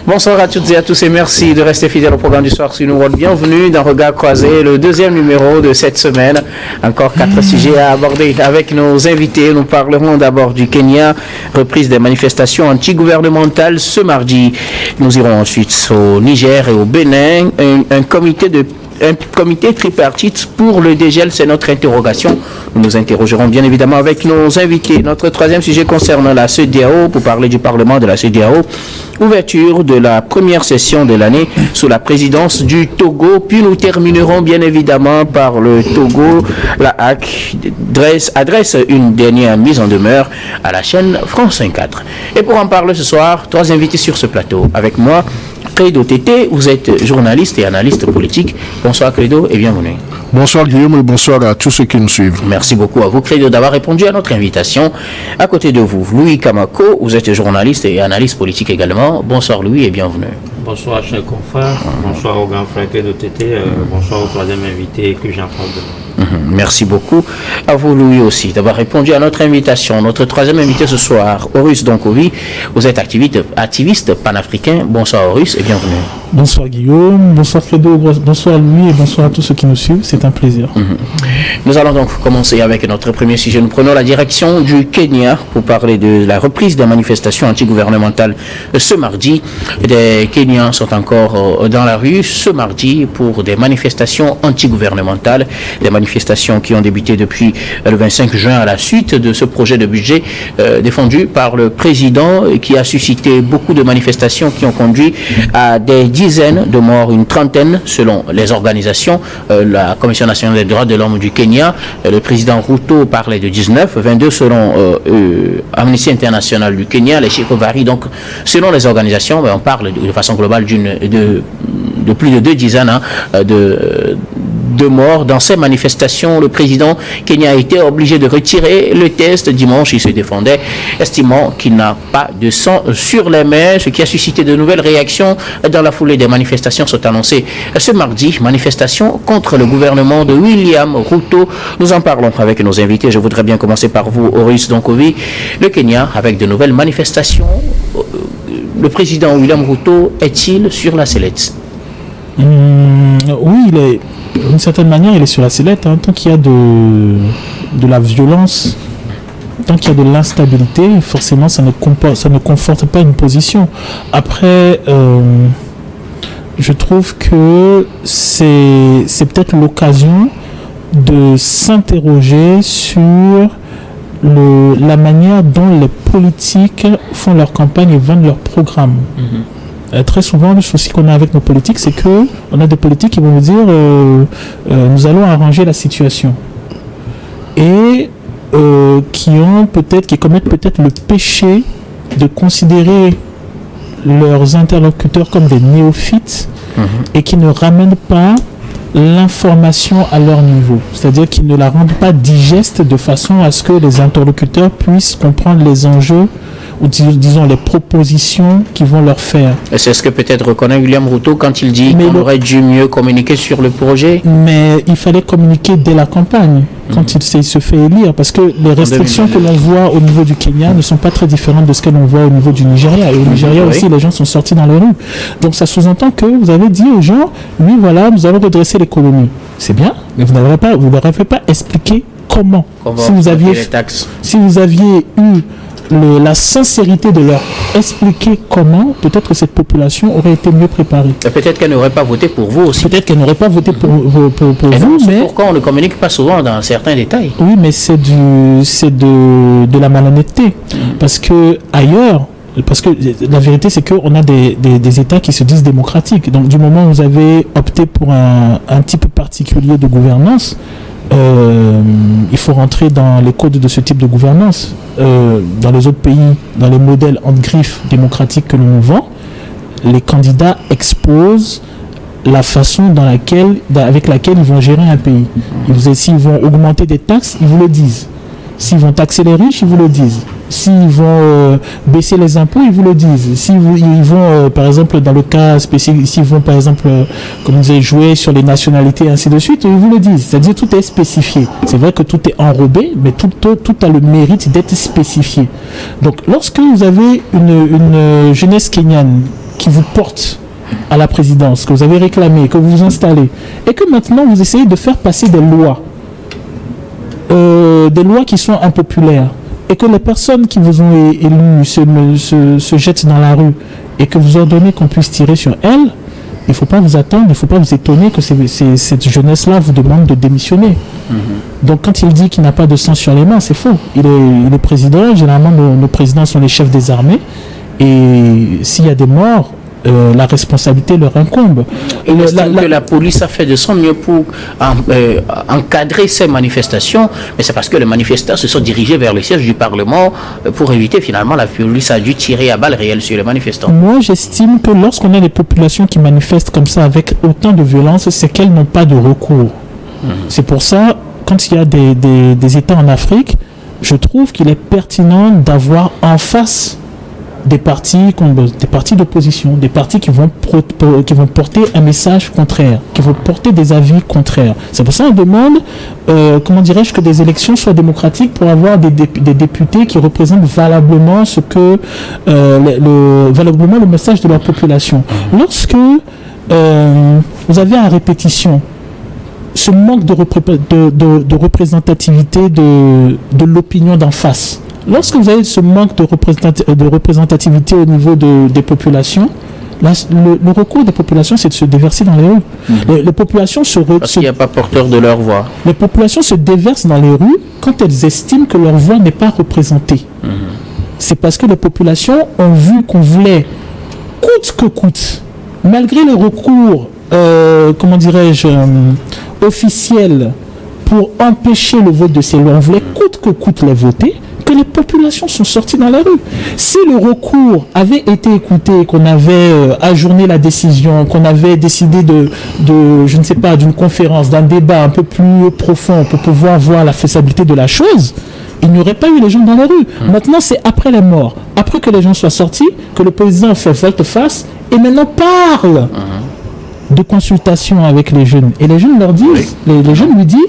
Bonsoir à toutes et à tous et merci de rester fidèles au programme du soir sur nous. Bienvenue dans Regard Croisé, le deuxième numéro de cette semaine. Encore 4 sujets à aborder avec nos invités. Nous parlerons d'abord du Kenya, reprise des manifestations anti-gouvernementales ce mardi. Nous irons ensuite au Niger et au Bénin. Un comité tripartite pour le dégel, c'est notre interrogation. Nous nous interrogerons bien évidemment avec nos invités. Notre troisième sujet concerne la CEDEAO, pour parler du Parlement de la CEDEAO. Ouverture de la première session de l'année sous la présidence du Togo. Puis nous terminerons bien évidemment par le Togo. La HAC adresse une dernière mise en demeure à la chaîne France 24. Et pour en parler ce soir, 3 invités sur ce plateau. Avec moi, Credo Tété, vous êtes journaliste et analyste politique. Bonsoir Credo et bienvenue. Bonsoir Guillaume et bonsoir à tous ceux qui nous suivent. Merci beaucoup à vous Credo d'avoir répondu à notre invitation. À côté de vous, Louis Kamako, vous êtes journaliste et analyste politique également. Bonsoir Louis et bienvenue. Bonsoir chers confrères, bonsoir au grand frère Credo Tété, bonsoir au troisième invité que j'entends demain. Merci beaucoup à vous Louis aussi d'avoir répondu à notre invitation. Notre troisième invité ce soir, Horus Donkovi, vous êtes activiste panafricain. Bonsoir Horus et bienvenue. Bonsoir Guillaume, bonsoir Credo, bonsoir Louis et bonsoir à tous ceux qui nous suivent, c'est un plaisir. Nous allons donc commencer avec notre premier sujet. Nous prenons la direction du Kenya pour parler de la reprise des manifestations antigouvernementales ce mardi. Des Kenyans sont encore dans la rue ce mardi pour des manifestations antigouvernementales, des manifestations qui ont débuté depuis le 25 juin à la suite de ce projet de budget défendu par le président qui a suscité beaucoup de manifestations qui ont conduit à des dizaines de morts, une trentaine selon les organisations. La Commission nationale des droits de l'homme du Kenya, le président Ruto parlait de 19, 22 selon Amnesty International du Kenya, les chiffres varient donc selon les organisations, mais on parle de façon globale de plus de 2 dizaines de morts dans ces manifestations. Le président Kenya a été obligé de retirer le test dimanche. Il se défendait, estimant qu'il n'a pas de sang sur les mains, ce qui a suscité de nouvelles réactions. Dans la foulée des manifestations sont annoncées ce mardi, manifestations contre le gouvernement de William Ruto. Nous en parlons avec nos invités. Je voudrais bien commencer par vous, Horus Donkovi. Le Kenya, avec de nouvelles manifestations, le président William Ruto est-il sur la sellette? Oui, d'une certaine manière, il est sur la sellette. Tant qu'il y a de la violence, tant qu'il y a de l'instabilité, forcément, ça ne conforte pas une position. Après, je trouve que c'est peut-être l'occasion de s'interroger sur la manière dont les politiques font leur campagne et vendent leur programme. Très souvent, le souci qu'on a avec nos politiques, c'est qu'on a des politiques qui vont nous dire nous allons arranger la situation. Et qui commettent peut-être le péché de considérer leurs interlocuteurs comme des néophytes et qui ne ramènent pas l'information à leur niveau. C'est-à-dire qu'ils ne la rendent pas digeste de façon à ce que les interlocuteurs puissent comprendre les enjeux ou disons les propositions qu'ils vont leur faire. Et c'est ce que peut-être reconnaît William Ruto quand il dit qu'on aurait dû mieux communiquer sur le projet. Mais il fallait communiquer dès la campagne, quand il se fait élire, parce que les restrictions que l'on voit au niveau du Kenya ne sont pas très différentes de ce que l'on voit au niveau du Nigeria. Et au Nigeria aussi, les gens sont sortis dans les rues. Donc ça sous-entend que vous avez dit aux gens, oui voilà, nous allons redresser l'économie. C'est bien, mais vous ne leur avez pas expliqué comment. Si vous aviez eu la sincérité de leur expliquer comment, peut-être que cette population aurait été mieux préparée. Et peut-être qu'elle n'aurait pas voté pour vous aussi. Peut-être qu'elle n'aurait pas voté pour vous, mais pourquoi on ne communique pas souvent dans certains détails? Oui, mais c'est de la malhonnêteté. Parce que ailleurs, parce que la vérité c'est qu'on a des États qui se disent démocratiques. Donc du moment où vous avez opté pour un type particulier de gouvernance, il faut rentrer dans les codes de ce type de gouvernance. Dans les autres pays, dans les modèles en griffe démocratiques que l'on nous vend, les candidats exposent la façon avec laquelle ils vont gérer un pays. S'ils vont augmenter des taxes, ils vous le disent. S'ils vont taxer les riches, ils vous le disent. S'ils vont baisser les impôts, ils vous le disent. Ils vont, par exemple, dans le cas spécifique, s'ils vont, par exemple, comme vous avez joué sur les nationalités, et ainsi de suite, ils vous le disent. C'est-à-dire tout est spécifié. C'est vrai que tout est enrobé, mais tout a le mérite d'être spécifié. Donc, lorsque vous avez une jeunesse kenyane qui vous porte à la présidence, que vous avez réclamé, que vous vous installez, et que maintenant vous essayez de faire passer des lois qui sont impopulaires, et que les personnes qui vous ont élus se jettent dans la rue, et que vous ordonnez qu'on puisse tirer sur elles, il ne faut pas vous attendre, il ne faut pas vous étonner que cette jeunesse-là vous demande de démissionner. Donc quand il dit qu'il n'a pas de sang sur les mains, c'est faux. Il est président, généralement nos présidents sont les chefs des armées, et s'il y a des morts, la responsabilité leur incombe. Que la police a fait de son mieux pour encadrer ces manifestations, mais c'est parce que les manifestants se sont dirigés vers le siège du Parlement pour éviter finalement la police a dû tirer à balles réelles sur les manifestants. Moi, j'estime que lorsqu'on a des populations qui manifestent comme ça avec autant de violence, c'est qu'elles n'ont pas de recours. C'est pour ça, quand il y a des États en Afrique, je trouve qu'il est pertinent d'avoir en face des partis d'opposition, des partis qui vont porter un message contraire, qui vont porter des avis contraires. C'est pour ça qu'on demande, que des élections soient démocratiques pour avoir des députés qui représentent valablement valablement le message de la population. Lorsque vous avez à répétition ce manque de représentativité de l'opinion d'en face, lorsque vous avez ce manque de représentativité au niveau des populations, le recours des populations, c'est de se déverser dans les rues. Les populations parce qu'il n'y a pas porteur de leur voix. Les populations se déversent dans les rues quand elles estiment que leur voix n'est pas représentée. C'est parce que les populations ont vu qu'on voulait, coûte que coûte, malgré le recours, officiel pour empêcher le vote de ces lois, on voulait coûte que coûte les voter, que les populations sont sorties dans la rue. Si le recours avait été écouté, qu'on avait ajourné la décision, qu'on avait décidé d'une conférence, d'un débat un peu plus profond pour pouvoir voir la faisabilité de la chose, il n'y aurait pas eu les gens dans la rue. Maintenant, c'est après les morts, après que les gens soient sortis, que le président fait volte-face et maintenant parle de consultation avec les jeunes. Et les jeunes leur disent, les jeunes lui disent,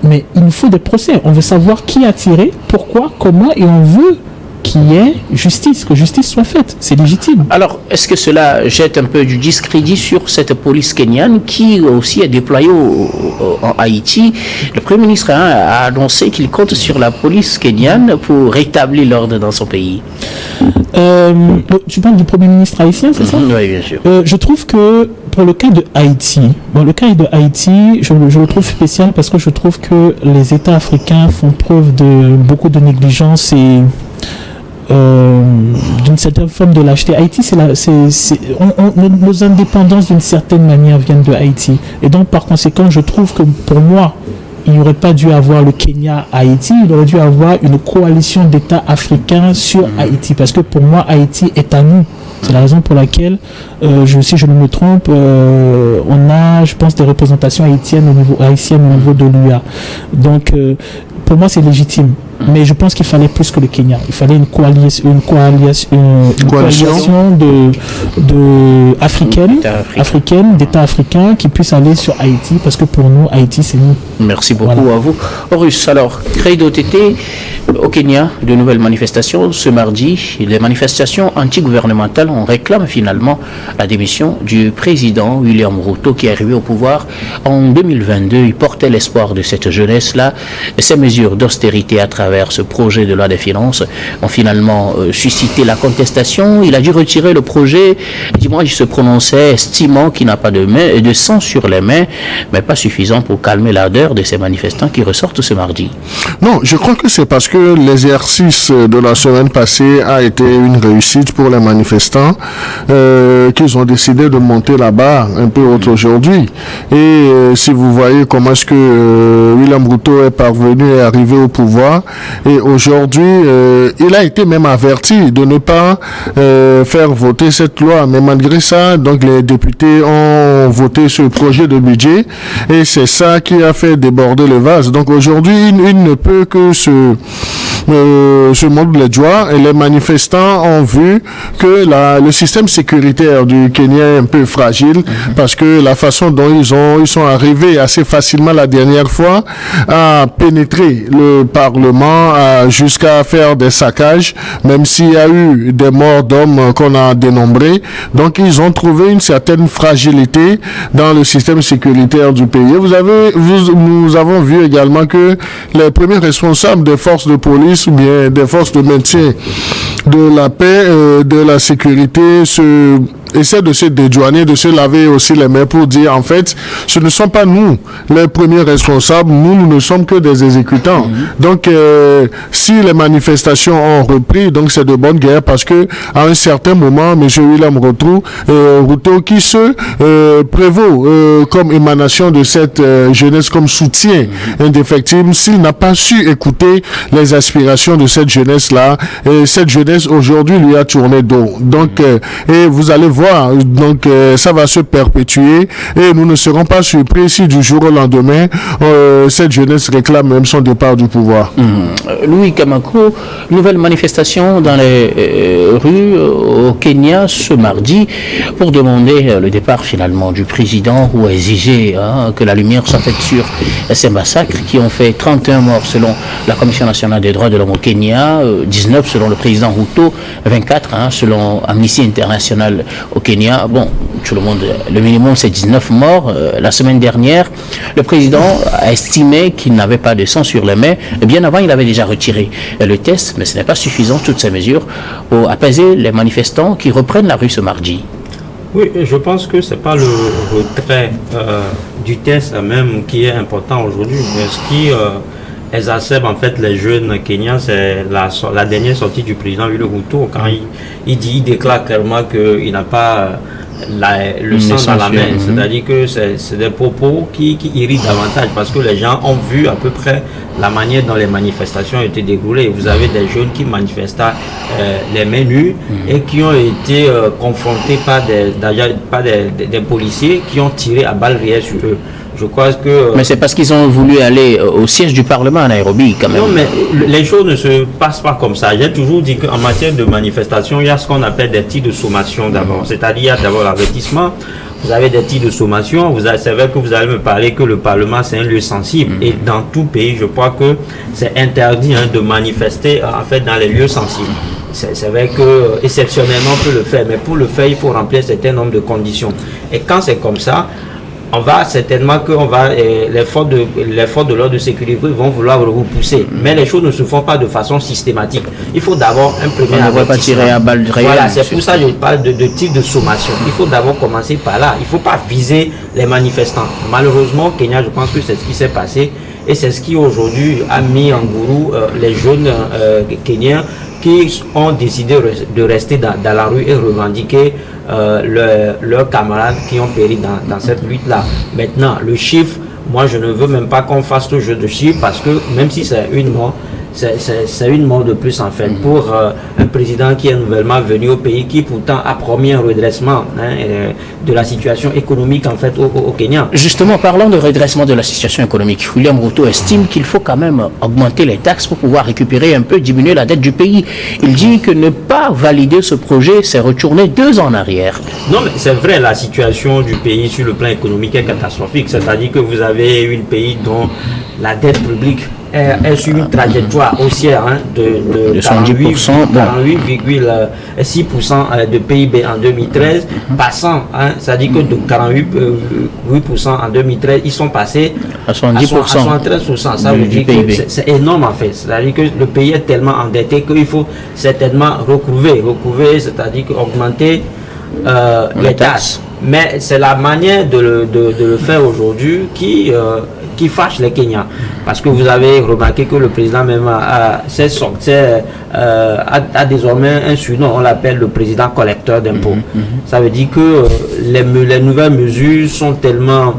mais il nous faut des procès. On veut savoir qui a tiré, pourquoi, comment, et on veut qu'il y ait justice, que justice soit faite. C'est légitime. Alors, est-ce que cela jette un peu du discrédit sur cette police kenyane qui aussi est déployée en Haïti? Le Premier ministre a annoncé qu'il compte sur la police kenyane pour rétablir l'ordre dans son pays. Tu parles du Premier ministre haïtien, c'est ça? Oui, bien sûr. Je trouve que pour le cas de Haïti, je le trouve spécial parce que je trouve que les États africains font preuve de beaucoup de négligence et d'une certaine forme de lâcheté. Haïti, nos indépendances d'une certaine manière viennent de Haïti. Et donc, par conséquent, je trouve que pour moi, il n'aurait pas dû avoir le Kenya à Haïti, il aurait dû avoir une coalition d'États africains sur Haïti. Parce que pour moi, Haïti est à nous. C'est la raison pour laquelle, si je ne me trompe, on a, je pense, des représentations haïtiennes au niveau de l'UA. Donc, pour moi, c'est légitime. Mais je pense qu'il fallait plus que le Kenya. Il fallait une coalition africaine, d'États africains qui puissent aller sur Haïti, parce que pour nous, Haïti, c'est nous. Merci beaucoup à vous. Horus, alors, Credo TT, au Kenya, de nouvelles manifestations. Ce mardi, les manifestations anti-gouvernementales, on réclame finalement la démission du président William Ruto qui est arrivé au pouvoir en 2022. Il portait l'espoir de cette jeunesse-là. Ces mesures d'austérité à travers ce projet de loi des finances ont finalement suscité la contestation. Il a dû retirer le projet. Dimanche, il se prononçait, estimant qu'il n'a pas de sang sur les mains, mais pas suffisant pour calmer l'ardeur de ces manifestants qui ressortent ce mardi. Non, je crois que c'est parce que l'exercice de la semaine passée a été une réussite pour les manifestants qu'ils ont décidé de monter la barre un peu haute aujourd'hui. Et si vous voyez comment est-ce que William Ruto est parvenu et arrivé au pouvoir, et aujourd'hui, il a été même averti de ne pas faire voter cette loi. Mais malgré ça, donc les députés ont voté ce projet de budget et c'est ça qui a fait déborder le vase. Donc aujourd'hui, il ne peut que se montrent les doigts, et les manifestants ont vu que le système sécuritaire du Kenya est un peu fragile, parce que la façon dont ils sont arrivés assez facilement la dernière fois à pénétrer le Parlement jusqu'à faire des saccages, même s'il y a eu des morts d'hommes qu'on a dénombrés. Donc ils ont trouvé une certaine fragilité dans le système sécuritaire du pays. Nous avons vu également que les premiers responsables des forces de police ou bien des forces de maintien de la paix, de la sécurité essaie de se dédouaner, de se laver aussi les mains pour dire, en fait, ce ne sont pas nous les premiers responsables, nous ne sommes que des exécutants. Donc, si les manifestations ont repris, donc c'est de bonne guerre, parce que à un certain moment, M. William Ruto, qui se prévaut comme émanation de cette jeunesse, comme soutien indéfectible, s'il n'a pas su écouter les aspirations de cette jeunesse-là, et cette jeunesse aujourd'hui lui a tourné dos. Donc, et vous allez voir, donc ça va se perpétuer, et nous ne serons pas surpris si du jour au lendemain cette jeunesse réclame même son départ du pouvoir. Louis Kamako, nouvelle manifestation dans les rues au Kenya ce mardi pour demander le départ finalement du président, ou exiger que la lumière soit faite sur ces massacres qui ont fait 31 morts selon la Commission nationale des droits de l'homme au Kenya, 19 selon le président Ruto, 24 selon Amnesty International au Kenya. Bon, tout le monde, le minimum c'est 19 morts. La semaine dernière, le président a estimé qu'il n'avait pas de sang sur les mains. Bien avant, il avait déjà retiré le test, mais ce n'est pas suffisant, toutes ces mesures, pour apaiser les manifestants qui reprennent la rue ce mardi. Oui, je pense que ce n'est pas le retrait du test même qui est important aujourd'hui, mais ce qui exacerbe en fait les jeunes Kenyans, c'est la dernière sortie du président William Ruto, quand il déclare clairement qu'il n'a pas le sang dans la main. C'est-à-dire que c'est des propos qui irritent davantage, parce que les gens ont vu à peu près la manière dont les manifestations ont été déroulées. Vous avez des jeunes qui manifestaient les mains nues et qui ont été confrontés par des policiers qui ont tiré à balles réelles sur eux. Je crois que... Mais c'est parce qu'ils ont voulu aller au siège du Parlement à Nairobi, quand même. Non, mais les choses ne se passent pas comme ça. J'ai toujours dit qu'en matière de manifestation, il y a ce qu'on appelle des tirs de sommation d'abord. C'est-à-dire, il y a d'abord l'avertissement. Vous avez des tirs de sommation. C'est vrai que vous allez me parler que le Parlement, c'est un lieu sensible. Et dans tout pays, je crois que c'est interdit de manifester en fait dans les lieux sensibles. C'est vrai que exceptionnellement on peut le faire, mais pour le faire, il faut remplir un certain nombre de conditions. Et quand c'est comme ça, on va certainement les forces de l'ordre de sécurité vont vouloir repousser. Mais les choses ne se font pas de façon systématique. Il faut d'abord un premier avertissement. On ne va pas tirer à balles réelles. Voilà, c'est pour ça que je parle de type de sommation. Il faut d'abord commencer par là. Il ne faut pas viser les manifestants. Malheureusement, au Kenya, je pense que c'est ce qui s'est passé. Et c'est ce qui aujourd'hui a mis en gourou les jeunes Kenyans qui ont décidé de rester dans la rue et revendiquer leurs camarades qui ont péri dans cette lutte-là. Maintenant, le chiffre, moi je ne veux même pas qu'on fasse ce jeu de chiffres, parce que même si c'est une mort, c'est une mort de plus en fait pour un président qui est nouvellement venu au pays, qui pourtant a promis un redressement de la situation économique en fait au Kenya. Justement, parlant de redressement de la situation économique, William Ruto estime qu'il faut quand même augmenter les taxes pour pouvoir récupérer un peu, diminuer la dette du pays. Il dit que ne pas valider ce projet, c'est retourner 2 ans en arrière. Non, mais c'est vrai, la situation du pays sur le plan économique est catastrophique. C'est-à-dire que vous avez un pays dont la dette publique est sur une trajectoire haussière de 48,6% de PIB en 2013, passant, c'est-à-dire que de 48% en 2013, ils sont passés à 73%. Ça veut dire que c'est énorme en fait. C'est-à-dire que le pays est tellement endetté qu'il faut certainement recouvrer, c'est-à-dire augmenter les taxes. Mais c'est la manière de le faire aujourd'hui qui fâche les Kenyans. Parce que vous avez remarqué que le président même a désormais un surnom, on l'appelle le président collecteur d'impôts. Ça veut dire que les nouvelles mesures sont tellement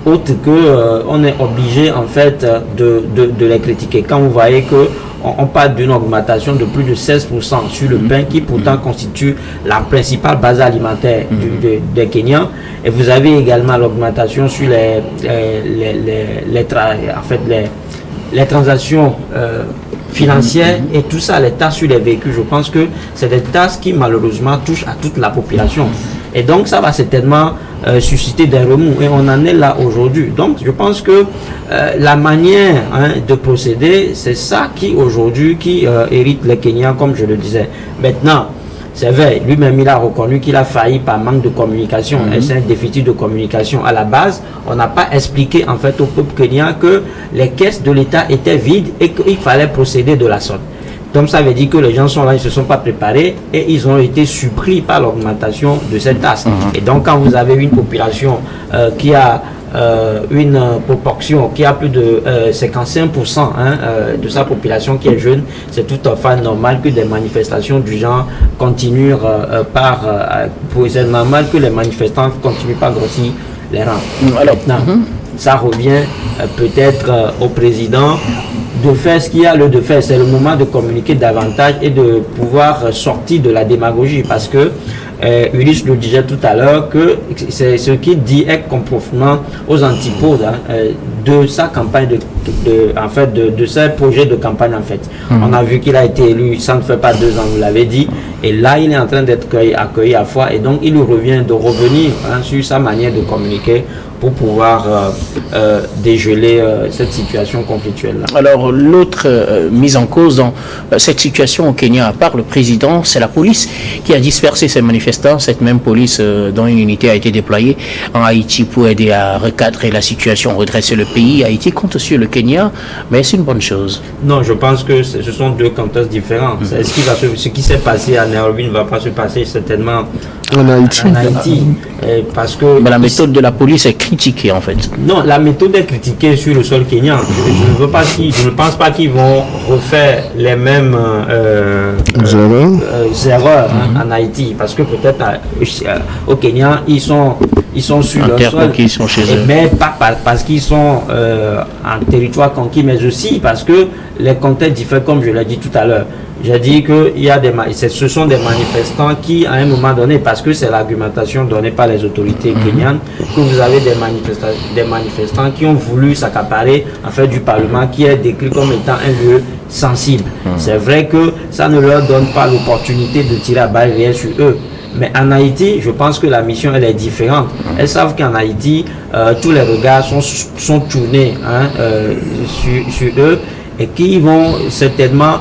hautes que on est obligé en fait de les critiquer. Quand vous voyez que on parle d'une augmentation de plus de 16% sur le pain, qui pourtant constitue la principale base alimentaire des Kenyans. Et vous avez également l'augmentation sur les transactions financières et tout ça, les taxes sur les véhicules. Je pense que c'est des taxes qui malheureusement touchent à toute la population. Et donc ça va certainement susciter des remous et on en est là aujourd'hui. Donc je pense que la manière de procéder, c'est ça qui aujourd'hui hérite les Kenyans, comme je le disais. Maintenant, c'est vrai, lui-même il a reconnu qu'il a failli par manque de communication. Et c'est un déficit de communication. À la base, on n'a pas expliqué en fait au peuple kenyan que les caisses de l'État étaient vides et qu'il fallait procéder de la sorte. Donc ça veut dire que les gens sont là, ils ne se sont pas préparés et ils ont été surpris par l'augmentation de cette taxe. Et donc quand vous avez une population qui a une proportion qui a plus de 55% de sa population qui est jeune, c'est tout à fait normal que des manifestations du genre continuent c'est normal que les manifestants continuent par grossir les rangs. Alors maintenant, ça revient peut-être au président de faire ce qu'il y a lieu de faire. C'est le moment de communiquer davantage et de pouvoir sortir de la démagogie, parce que Ulysse le disait tout à l'heure que c'est ce qu'il dit est complètement aux antipodes de sa campagne de ses projets de campagne en fait. On a vu qu'il a été élu, ça ne fait pas 2 ans, vous l'avez dit, et là il est en train d'être accueilli à foi, et donc il lui revient de revenir sur sa manière de communiquer pour pouvoir dégeler cette situation conflictuelle-là. Alors, l'autre mise en cause dans cette situation au Kenya, à part le président, c'est la police qui a dispersé ces manifestants. Cette même police dont une unité a été déployée en Haïti pour aider à recadrer la situation, redresser le pays. Haïti compte sur le Kenya, mais c'est une bonne chose. Non, je pense que ce sont 2 contextes différents. Ce qui s'est passé à Nairobi ne va pas se passer certainement en Haïti. Parce que mais la méthode de la police est critiquée en fait. Non, la méthode est critiquée sur le sol kenyan. Je ne pense pas qu'ils vont refaire les mêmes erreurs en Haïti, parce que peut-être au Kenya ils sont sur leur sol, qu'ils sont chez eux. Mais pas parce qu'ils sont en territoire conquis, mais aussi parce que les contextes diffèrent, comme je l'ai dit tout à l'heure. J'ai dit que ce sont des manifestants qui, à un moment donné, parce que c'est l'argumentation donnée par les autorités kenyanes, que vous avez des manifestants qui ont voulu s'accaparer en fait du Parlement, qui est décrit comme étant un lieu sensible. C'est vrai que ça ne leur donne pas l'opportunité de tirer à balles réelles sur eux. Mais en Haïti, je pense que la mission elle est différente. Elles savent qu'en Haïti, tous les regards sont tournés sur eux, et qui vont certainement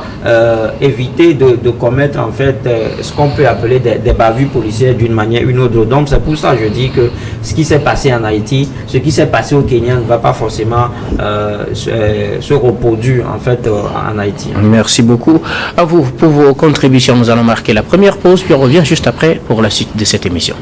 éviter de commettre en fait ce qu'on peut appeler des bavures policières d'une manière ou d'une autre. Donc c'est pour ça que je dis que ce qui s'est passé en Haïti, ce qui s'est passé au Kenya ne va pas forcément se reproduire en fait en Haïti. Merci beaucoup à vous pour vos contributions. Nous allons marquer la première pause, puis on revient juste après pour la suite de cette émission.